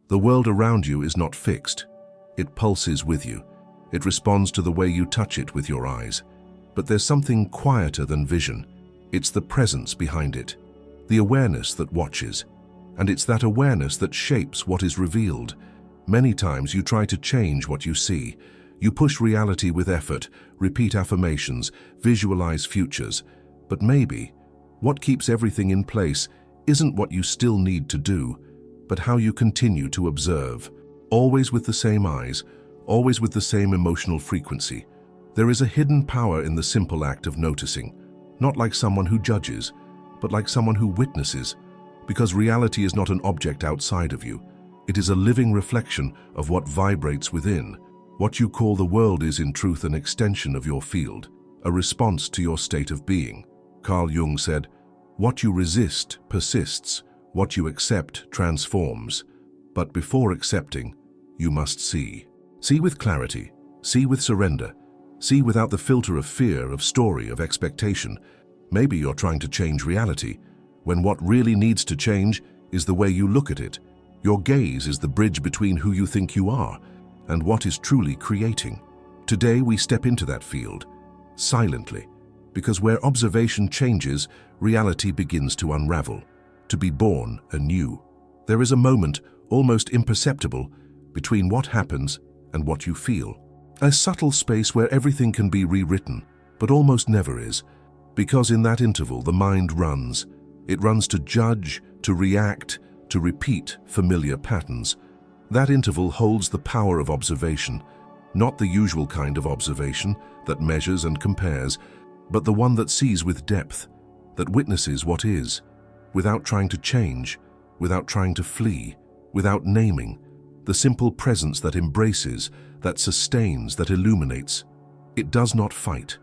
The world around you is not fixed. It pulses with you. It responds to the way you touch it with your eyes. But there's something quieter than vision. It's the presence behind it, the awareness that watches. And it's that awareness that shapes what is revealed. Many times you try to change what you see. You push reality with effort, repeat affirmations, visualize futures. But maybe what keeps everything in place isn't what you still need to do, but how you continue to observe, always with the same eyes, always with the same emotional frequency. There is a hidden power in the simple act of noticing, not like someone who judges, but like someone who witnesses, because reality is not an object outside of you. It is a living reflection of what vibrates within. What you call the world is in truth an extension of your field, a response to your state of being. Carl Jung said, "What you resist persists, what you accept transforms. But before accepting, you must see. See with clarity, see with surrender, see without the filter of fear, of story, of expectation." Maybe you're trying to change reality, when what really needs to change is the way you look at it. Your gaze is the bridge between who you think you are and what is truly creating. Today we step into that field, silently, because where observation changes, reality begins to unravel, to be born anew. There is a moment, almost imperceptible, between what happens and what you feel. A subtle space where everything can be rewritten, but almost never is, because in that interval the mind runs. It runs to judge, to react, to repeat familiar patterns. That interval holds the power of observation, not the usual kind of observation that measures and compares, but the one that sees with depth, that witnesses what is, without trying to change, without trying to flee, without naming, the simple presence that embraces, that sustains, that illuminates. It does not fight,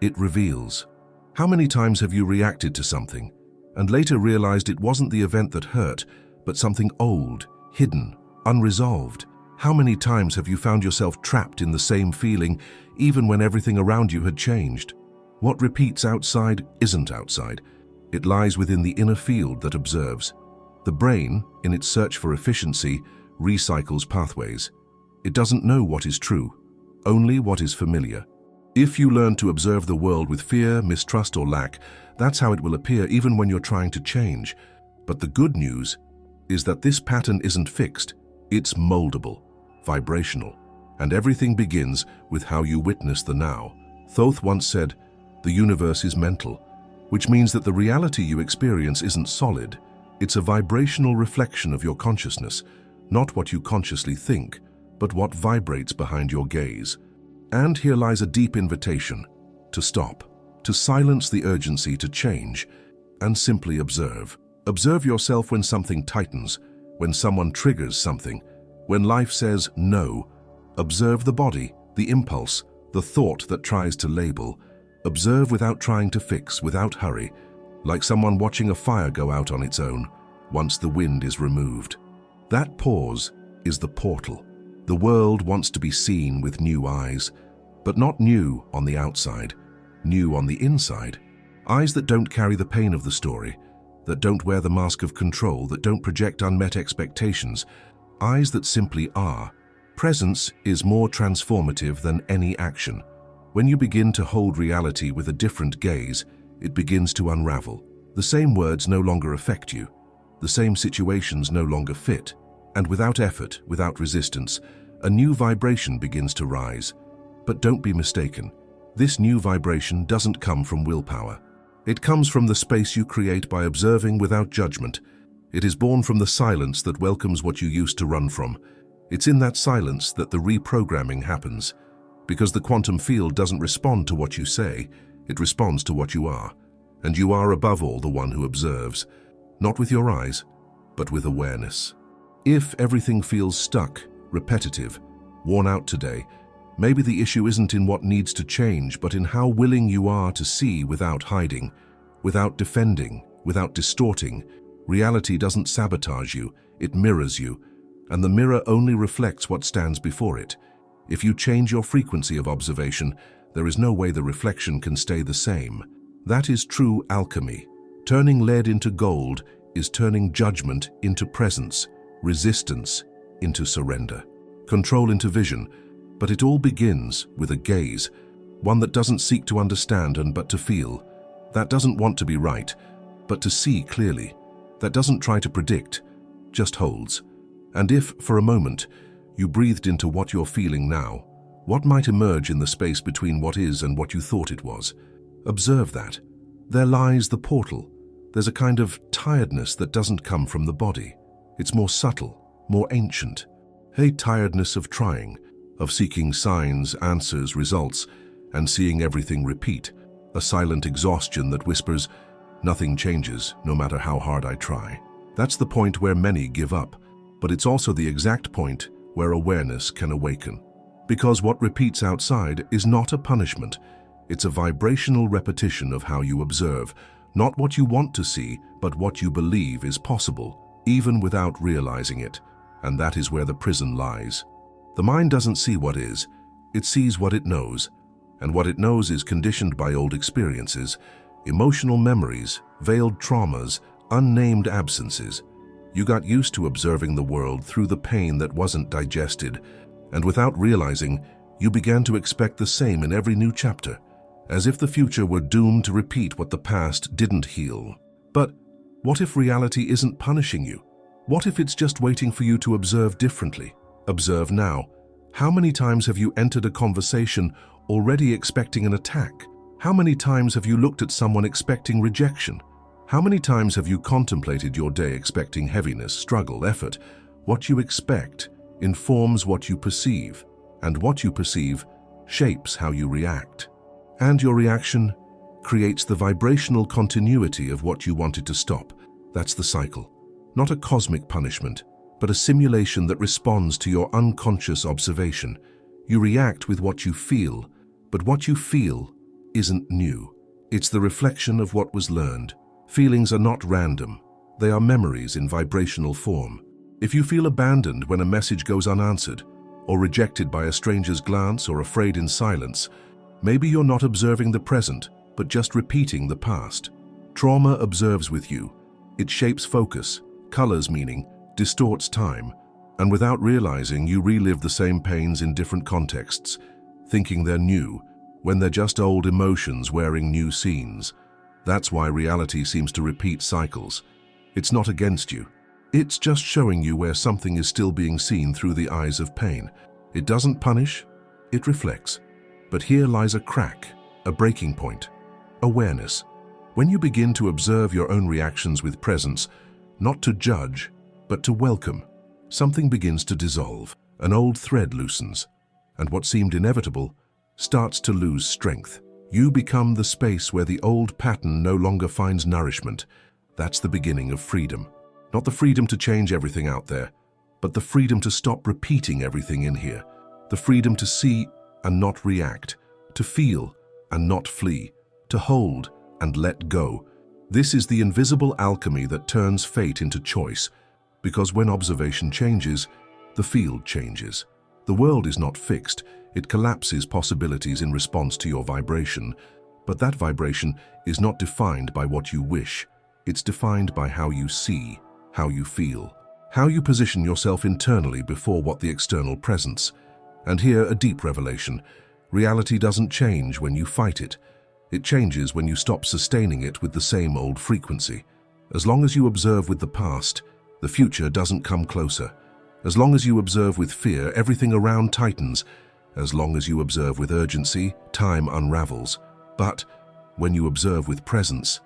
it reveals. How many times have you reacted to something and later realized it wasn't the event that hurt, but something old, hidden, unresolved? How many times have you found yourself trapped in the same feeling, even when everything around you had changed? What repeats outside isn't outside. It lies within the inner field that observes. The brain, in its search for efficiency, recycles pathways. It doesn't know what is true, only what is familiar. If you learn to observe the world with fear, mistrust, or lack, that's how it will appear even when you're trying to change. But the good news is that this pattern isn't fixed. It's moldable, vibrational, and everything begins with how you witness the now. Thoth once said, "The universe is mental," which means that the reality you experience isn't solid. It's a vibrational reflection of your consciousness, not what you consciously think, but what vibrates behind your gaze. And here lies a deep invitation to stop, to silence the urgency to change, and simply observe. Observe yourself when something tightens, when someone triggers something, when life says no. Observe the body, the impulse, the thought that tries to label. Observe without trying to fix, without hurry, like someone watching a fire go out on its own, once the wind is removed. That pause is the portal. The world wants to be seen with new eyes, but not new on the outside, new on the inside. Eyes that don't carry the pain of the story, that don't wear the mask of control, that don't project unmet expectations. Eyes that simply are. Presence is more transformative than any action. When you begin to hold reality with a different gaze, it begins to unravel. The same words no longer affect you. The same situations no longer fit. And without effort, without resistance, a new vibration begins to rise. But don't be mistaken. This new vibration doesn't come from willpower. It comes from the space you create by observing without judgment. It is born from the silence that welcomes what you used to run from. It's in that silence that the reprogramming happens. Because the quantum field doesn't respond to what you say, it responds to what you are. And you are above all the one who observes, not with your eyes, but with awareness. If everything feels stuck, repetitive, worn out today, maybe the issue isn't in what needs to change, but in how willing you are to see without hiding, without defending, without distorting. Reality doesn't sabotage you, it mirrors you, and the mirror only reflects what stands before it. If you change your frequency of observation, there is no way the reflection can stay the same. That is true alchemy. Turning lead into gold is turning judgment into presence, resistance into surrender, control into vision, but it all begins with a gaze, one that doesn't seek to understand but to feel, that doesn't want to be right, but to see clearly, that doesn't try to predict, just holds. And if, for a moment, you breathed into what you're feeling now, what might emerge in the space between what is and what you thought it was? Observe that. There lies the portal. There's a kind of tiredness that doesn't come from the body. It's more subtle, more ancient. A tiredness of trying, of seeking signs, answers, results, and seeing everything repeat. A silent exhaustion that whispers, nothing changes, no matter how hard I try. That's the point where many give up, but it's also the exact point where awareness can awaken. Because what repeats outside is not a punishment. It's a vibrational repetition of how you observe, not what you want to see, but what you believe is possible, even without realizing it. And that is where the prison lies. The mind doesn't see what is, it sees what it knows. And what it knows is conditioned by old experiences, emotional memories, veiled traumas, unnamed absences. You got used to observing the world through the pain that wasn't digested, and without realizing, you began to expect the same in every new chapter, as if the future were doomed to repeat what the past didn't heal. But what if reality isn't punishing you? What if it's just waiting for you to observe differently? Observe now. How many times have you entered a conversation already expecting an attack? How many times have you looked at someone expecting rejection? How many times have you contemplated your day expecting heaviness, struggle, effort? What you expect informs what you perceive, and what you perceive shapes how you react. And your reaction creates the vibrational continuity of what you wanted to stop. That's the cycle. Not a cosmic punishment, but a simulation that responds to your unconscious observation. You react with what you feel, but what you feel isn't new. It's the reflection of what was learned. Feelings are not random. They are memories in vibrational form. If you feel abandoned when a message goes unanswered, or rejected by a stranger's glance or afraid in silence, maybe you're not observing the present, but just repeating the past. Trauma observes with you. It shapes focus, colors meaning, distorts time, and without realizing, you relive the same pains in different contexts, thinking they're new, when they're just old emotions wearing new scenes. That's why reality seems to repeat cycles. It's not against you. It's just showing you where something is still being seen through the eyes of pain. It doesn't punish, it reflects. But here lies a crack, a breaking point. Awareness. When you begin to observe your own reactions with presence, not to judge, but to welcome, something begins to dissolve. An old thread loosens, and what seemed inevitable starts to lose strength. You become the space where the old pattern no longer finds nourishment. That's the beginning of freedom. Not the freedom to change everything out there, but the freedom to stop repeating everything in here. The freedom to see and not react, to feel and not flee, to hold and let go. This is the invisible alchemy that turns fate into choice, because when observation changes, the field changes. The world is not fixed. It collapses possibilities in response to your vibration, but that vibration is not defined by what you wish. It's defined by how you see, how you feel, how you position yourself internally before what the external presents. And here a deep revelation. Reality doesn't change when you fight it. It changes when you stop sustaining it with the same old frequency. As long as you observe with the past, the future doesn't come closer. As long as you observe with fear, everything around tightens. As long as you observe with urgency, time unravels. But when you observe with presence,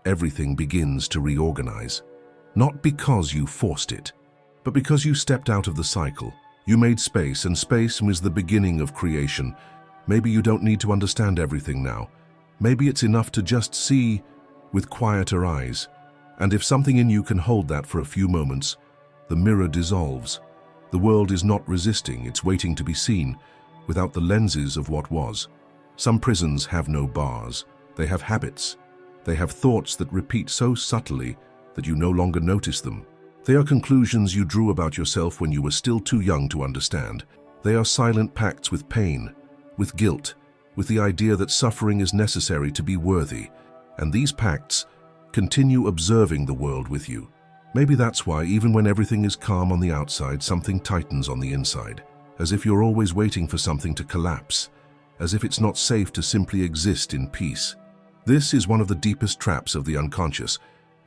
everything begins to reorganize. Not because you forced it, but because you stepped out of the cycle. You made space, and space was the beginning of creation. Maybe you don't need to understand everything now. Maybe it's enough to just see with quieter eyes. And if something in you can hold that for a few moments, the mirror dissolves. The world is not resisting, it's waiting to be seen, without the lenses of what was. Some prisons have no bars. They have habits. They have thoughts that repeat so subtly that you no longer notice them. They are conclusions you drew about yourself when you were still too young to understand. They are silent pacts with pain, with guilt, with the idea that suffering is necessary to be worthy. And these pacts continue observing the world with you. Maybe that's why, even when everything is calm on the outside, something tightens on the inside, as if you're always waiting for something to collapse, as if it's not safe to simply exist in peace. This is one of the deepest traps of the unconscious,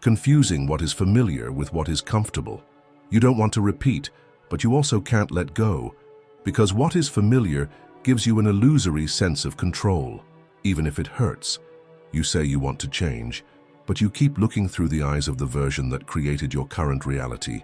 confusing what is familiar with what is comfortable. You don't want to repeat, but you also can't let go, because what is familiar gives you an illusory sense of control, even if it hurts. You say you want to change, but you keep looking through the eyes of the version that created your current reality,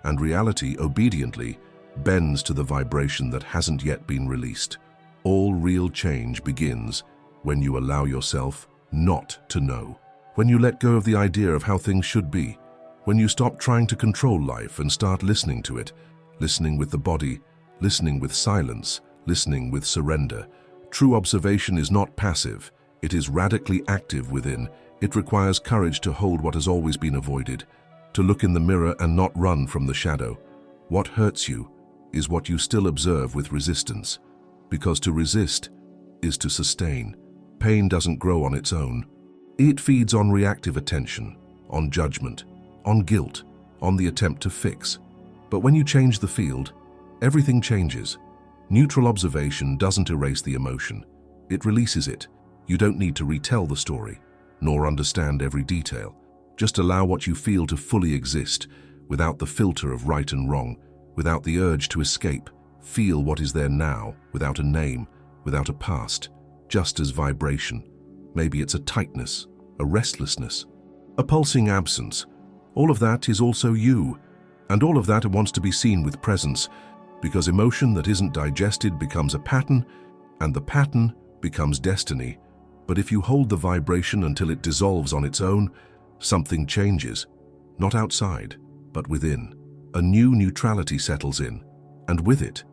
and reality, obediently, bends to the vibration that hasn't yet been released. All real change begins when you allow yourself not to know, when you let go of the idea of how things should be, when you stop trying to control life and start listening to it, listening with the body, listening with silence, listening with surrender. True observation is not passive, it is radically active within. It requires courage to hold what has always been avoided, to look in the mirror and not run from the shadow. What hurts you is what you still observe with resistance, because to resist is to sustain. Pain doesn't grow on its own. It feeds on reactive attention, on judgment, on guilt, on the attempt to fix. But when you change the field, everything changes. Neutral observation doesn't erase the emotion. It releases it. You don't need to retell the story, nor understand every detail. Just allow what you feel to fully exist, without the filter of right and wrong, without the urge to escape. Feel what is there now, without a name, without a past, just as vibration. Maybe it's a tightness, a restlessness, a pulsing absence. All of that is also you, and all of that wants to be seen with presence, because emotion that isn't digested becomes a pattern, and the pattern becomes destiny. But if you hold the vibration until it dissolves on its own, something changes, not outside, but within. A new neutrality settles in, and with it,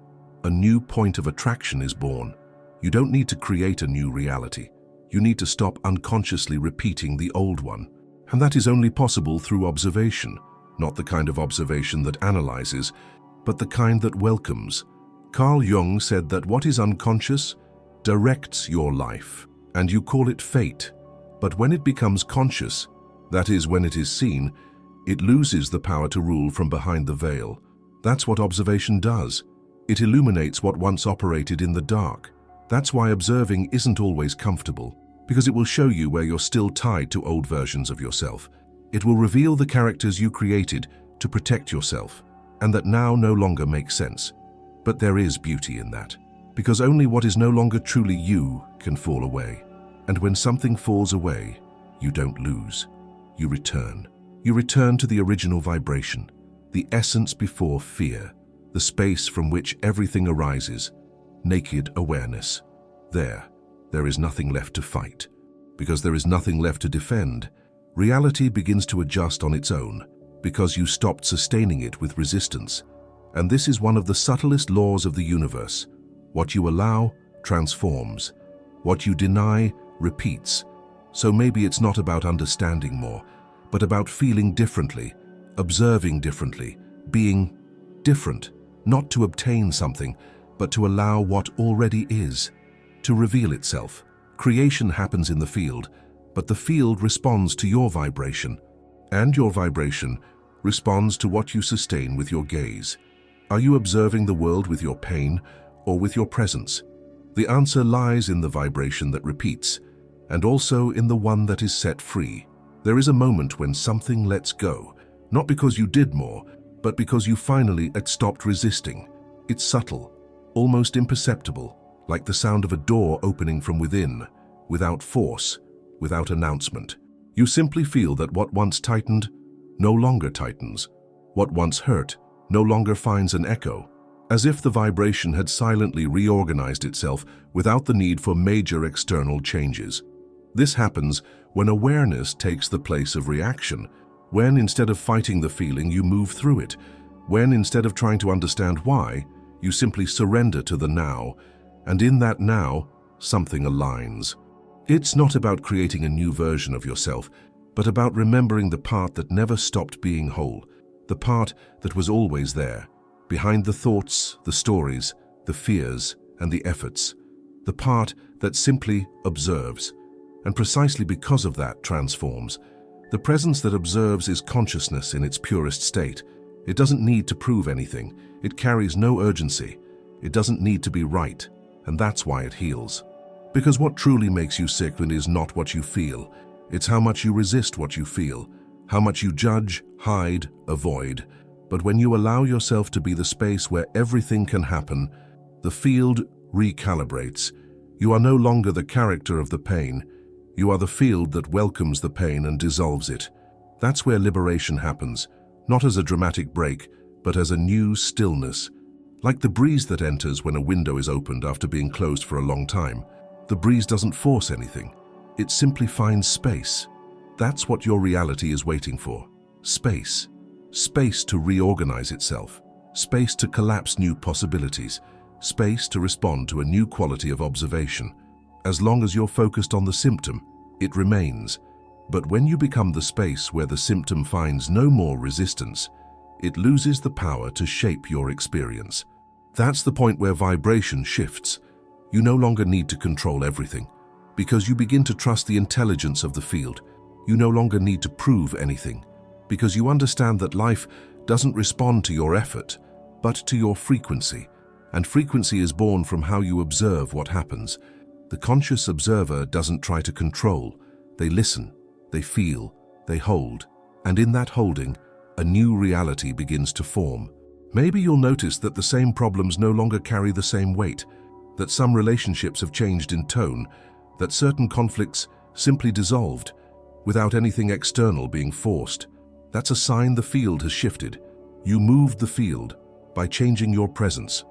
a new point of attraction is born. You don't need to create a new reality. You need to stop unconsciously repeating the old one. And that is only possible through observation, not the kind of observation that analyzes, but the kind that welcomes. Carl Jung said that what is unconscious directs your life, and you call it fate. But when it becomes conscious, that is, when it is seen, it loses the power to rule from behind the veil. That's what observation does. It illuminates what once operated in the dark. That's why observing isn't always comfortable, because it will show you where you're still tied to old versions of yourself. It will reveal the characters you created to protect yourself, and that now no longer make sense. But there is beauty in that, because only what is no longer truly you can fall away. And when something falls away, you don't lose. You return. You return to the original vibration, the essence before fear, the space from which everything arises, naked awareness. There is nothing left to fight. Because there is nothing left to defend, reality begins to adjust on its own, because you stopped sustaining it with resistance. And this is one of the subtlest laws of the universe. What you allow transforms. What you deny repeats. So maybe it's not about understanding more, but about feeling differently, observing differently, being different, not to obtain something, but to allow what already is, to reveal itself. Creation happens in the field, but the field responds to your vibration, and your vibration responds to what you sustain with your gaze. Are you observing the world with your pain or with your presence? The answer lies in the vibration that repeats, and also in the one that is set free. There is a moment when something lets go, not because you did more, but because you finally stopped resisting. It's subtle, almost imperceptible, like the sound of a door opening from within, without force, without announcement. You simply feel that what once tightened no longer tightens. What once hurt no longer finds an echo, as if the vibration had silently reorganized itself without the need for major external changes. This happens when awareness takes the place of reaction, when instead of fighting the feeling, you move through it, when instead of trying to understand why, you simply surrender to the now, and in that now, something aligns. It's not about creating a new version of yourself, but about remembering the part that never stopped being whole, the part that was always there, behind the thoughts, the stories, the fears, and the efforts, the part that simply observes, and precisely because of that transforms, The presence that observes is consciousness in its purest state. It doesn't need to prove anything. It carries no urgency. It doesn't need to be right, and that's why it heals. Because what truly makes you sick is not what you feel. It's how much you resist what you feel, how much you judge, hide, avoid. But when you allow yourself to be the space where everything can happen, the field recalibrates. You are no longer the character of the pain. You are the field that welcomes the pain and dissolves it. That's where liberation happens, not as a dramatic break, but as a new stillness. Like the breeze that enters when a window is opened after being closed for a long time. The breeze doesn't force anything. It simply finds space. That's what your reality is waiting for. Space. Space to reorganize itself. Space to collapse new possibilities. Space to respond to a new quality of observation. As long as you're focused on the symptom, it remains. But when you become the space where the symptom finds no more resistance, it loses the power to shape your experience. That's the point where vibration shifts. You no longer need to control everything, because you begin to trust the intelligence of the field. You no longer need to prove anything, because you understand that life doesn't respond to your effort, but to your frequency. And frequency is born from how you observe what happens. The conscious observer doesn't try to control. They listen, they feel, they hold. And in that holding, a new reality begins to form. Maybe you'll notice that the same problems no longer carry the same weight, that some relationships have changed in tone, that certain conflicts simply dissolved, without anything external being forced. That's a sign the field has shifted. You moved the field by changing your presence.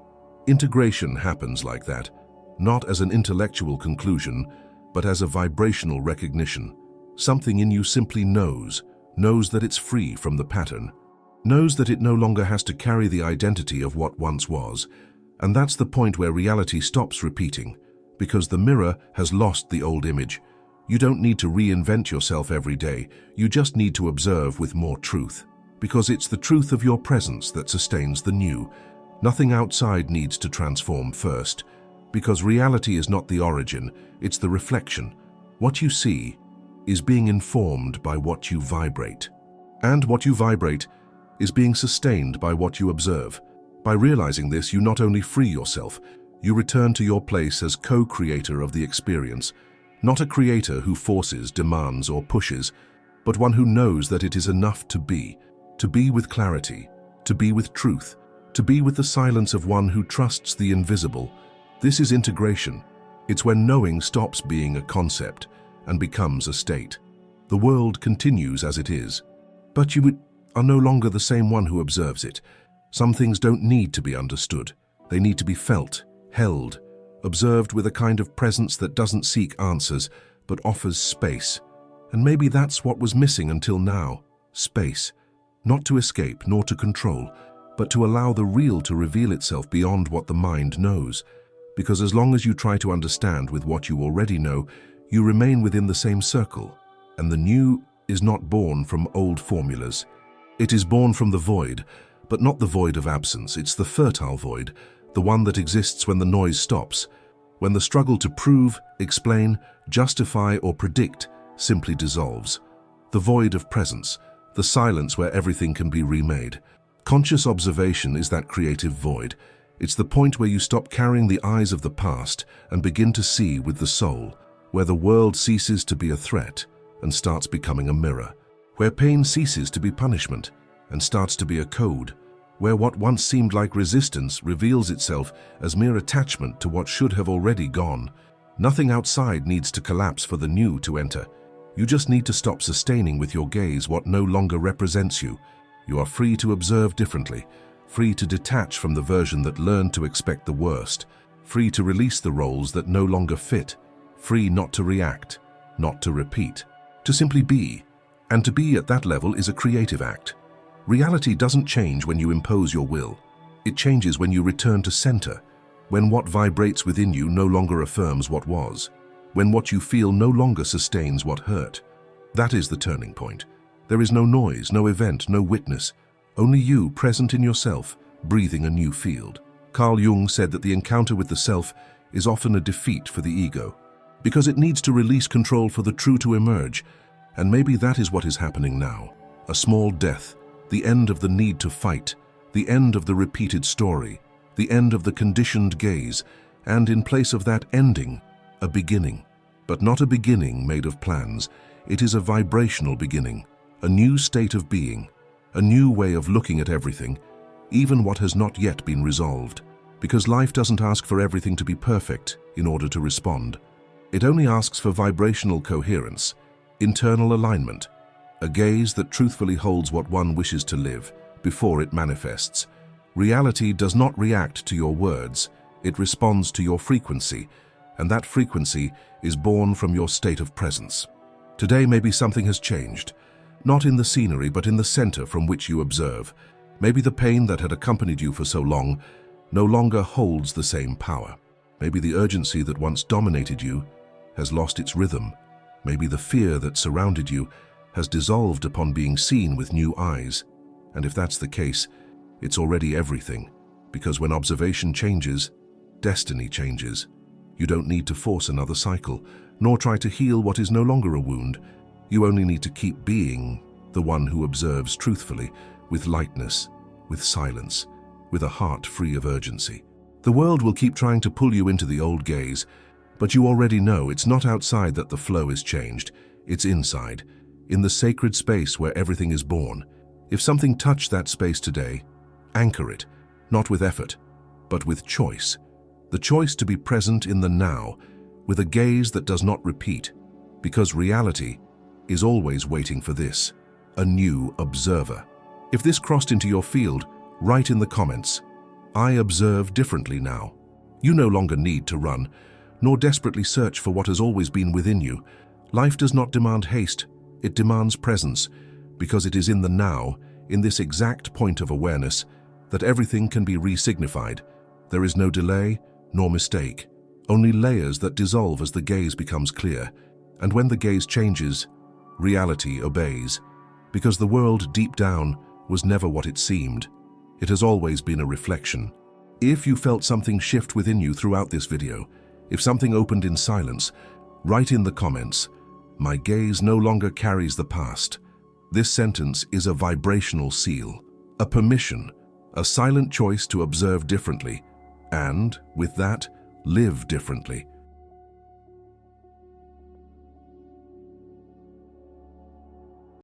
Integration happens like that, not as an intellectual conclusion, but as a vibrational recognition. Something in you simply knows that it's free from the pattern, knows that it no longer has to carry the identity of what once was. And that's the point where reality stops repeating, because the mirror has lost the old image. You don't need to reinvent yourself every day. You just need to observe with more truth, because it's the truth of your presence that sustains the new. Nothing outside needs to transform first, because reality is not the origin, it's the reflection. What you see is being informed by what you vibrate. And what you vibrate is being sustained by what you observe. By realizing this, you not only free yourself, you return to your place as co-creator of the experience, not a creator who forces, demands, or pushes, but one who knows that it is enough to be with clarity, to be with truth, to be with the silence of one who trusts the invisible. This is integration. It's when knowing stops being a concept and becomes a state. The world continues as it is, but you are no longer the same one who observes it. Some things don't need to be understood. They need to be felt, held, observed with a kind of presence that doesn't seek answers, but offers space. And maybe that's what was missing until now. Space. Not to escape, nor to control, but to allow the real to reveal itself beyond what the mind knows. Because as long as you try to understand with what you already know, you remain within the same circle. And the new is not born from old formulas. It is born from the void, but not the void of absence. It's the fertile void, the one that exists when the noise stops, when the struggle to prove, explain, justify, or predict simply dissolves. The void of presence, the silence where everything can be remade. Conscious observation is that creative void. It's the point where you stop carrying the eyes of the past and begin to see with the soul, where the world ceases to be a threat and starts becoming a mirror, where pain ceases to be punishment and starts to be a code, where what once seemed like resistance reveals itself as mere attachment to what should have already gone. Nothing outside needs to collapse for the new to enter. You just need to stop sustaining with your gaze what no longer represents you. You are free to observe differently, free to detach from the version that learned to expect the worst, free to release the roles that no longer fit, free not to react, not to repeat, to simply be. And to be at that level is a creative act. Reality doesn't change when you impose your will. It changes when you return to center, when what vibrates within you no longer affirms what was, when what you feel no longer sustains what hurt. That is the turning point. There is no noise, no event, no witness, only you present in yourself, breathing a new field. Carl Jung said that the encounter with the self is often a defeat for the ego, because it needs to release control for the true to emerge. And maybe that is what is happening now. A small death, the end of the need to fight, the end of the repeated story, the end of the conditioned gaze, and in place of that ending, a beginning. But not a beginning made of plans. It is a vibrational beginning, a new state of being, a new way of looking at everything, even what has not yet been resolved. Because life doesn't ask for everything to be perfect in order to respond. It only asks for vibrational coherence, internal alignment, a gaze that truthfully holds what one wishes to live before it manifests. Reality does not react to your words, it responds to your frequency, and that frequency is born from your state of presence. Today maybe something has changed, not in the scenery but in the center from which you observe. Maybe the pain that had accompanied you for so long no longer holds the same power. Maybe the urgency that once dominated you has lost its rhythm. Maybe the fear that surrounded you has dissolved upon being seen with new eyes. And if that's the case, it's already everything. Because when observation changes, destiny changes. You don't need to force another cycle, nor try to heal what is no longer a wound. You only need to keep being the one who observes truthfully, with lightness, with silence, with a heart free of urgency. The world will keep trying to pull you into the old gaze, but you already know it's not outside that the flow is changed, it's inside, in the sacred space where everything is born. If something touched that space today, anchor it, not with effort, but with choice. The choice to be present in the now, with a gaze that does not repeat, because reality is always waiting for this, a new observer. If this crossed into your field, write in the comments, I observe differently now. You no longer need to run, nor desperately search for what has always been within you. Life does not demand haste, it demands presence, because it is in the now, in this exact point of awareness, that everything can be re-signified. There is no delay, nor mistake, only layers that dissolve as the gaze becomes clear. And when the gaze changes, reality obeys, because the world deep down was never what it seemed. It has always been a reflection. If you felt something shift within you throughout this video, if something opened in silence, write in the comments, my gaze no longer carries the past. This sentence is a vibrational seal, a permission, a silent choice to observe differently, and, with that, live differently.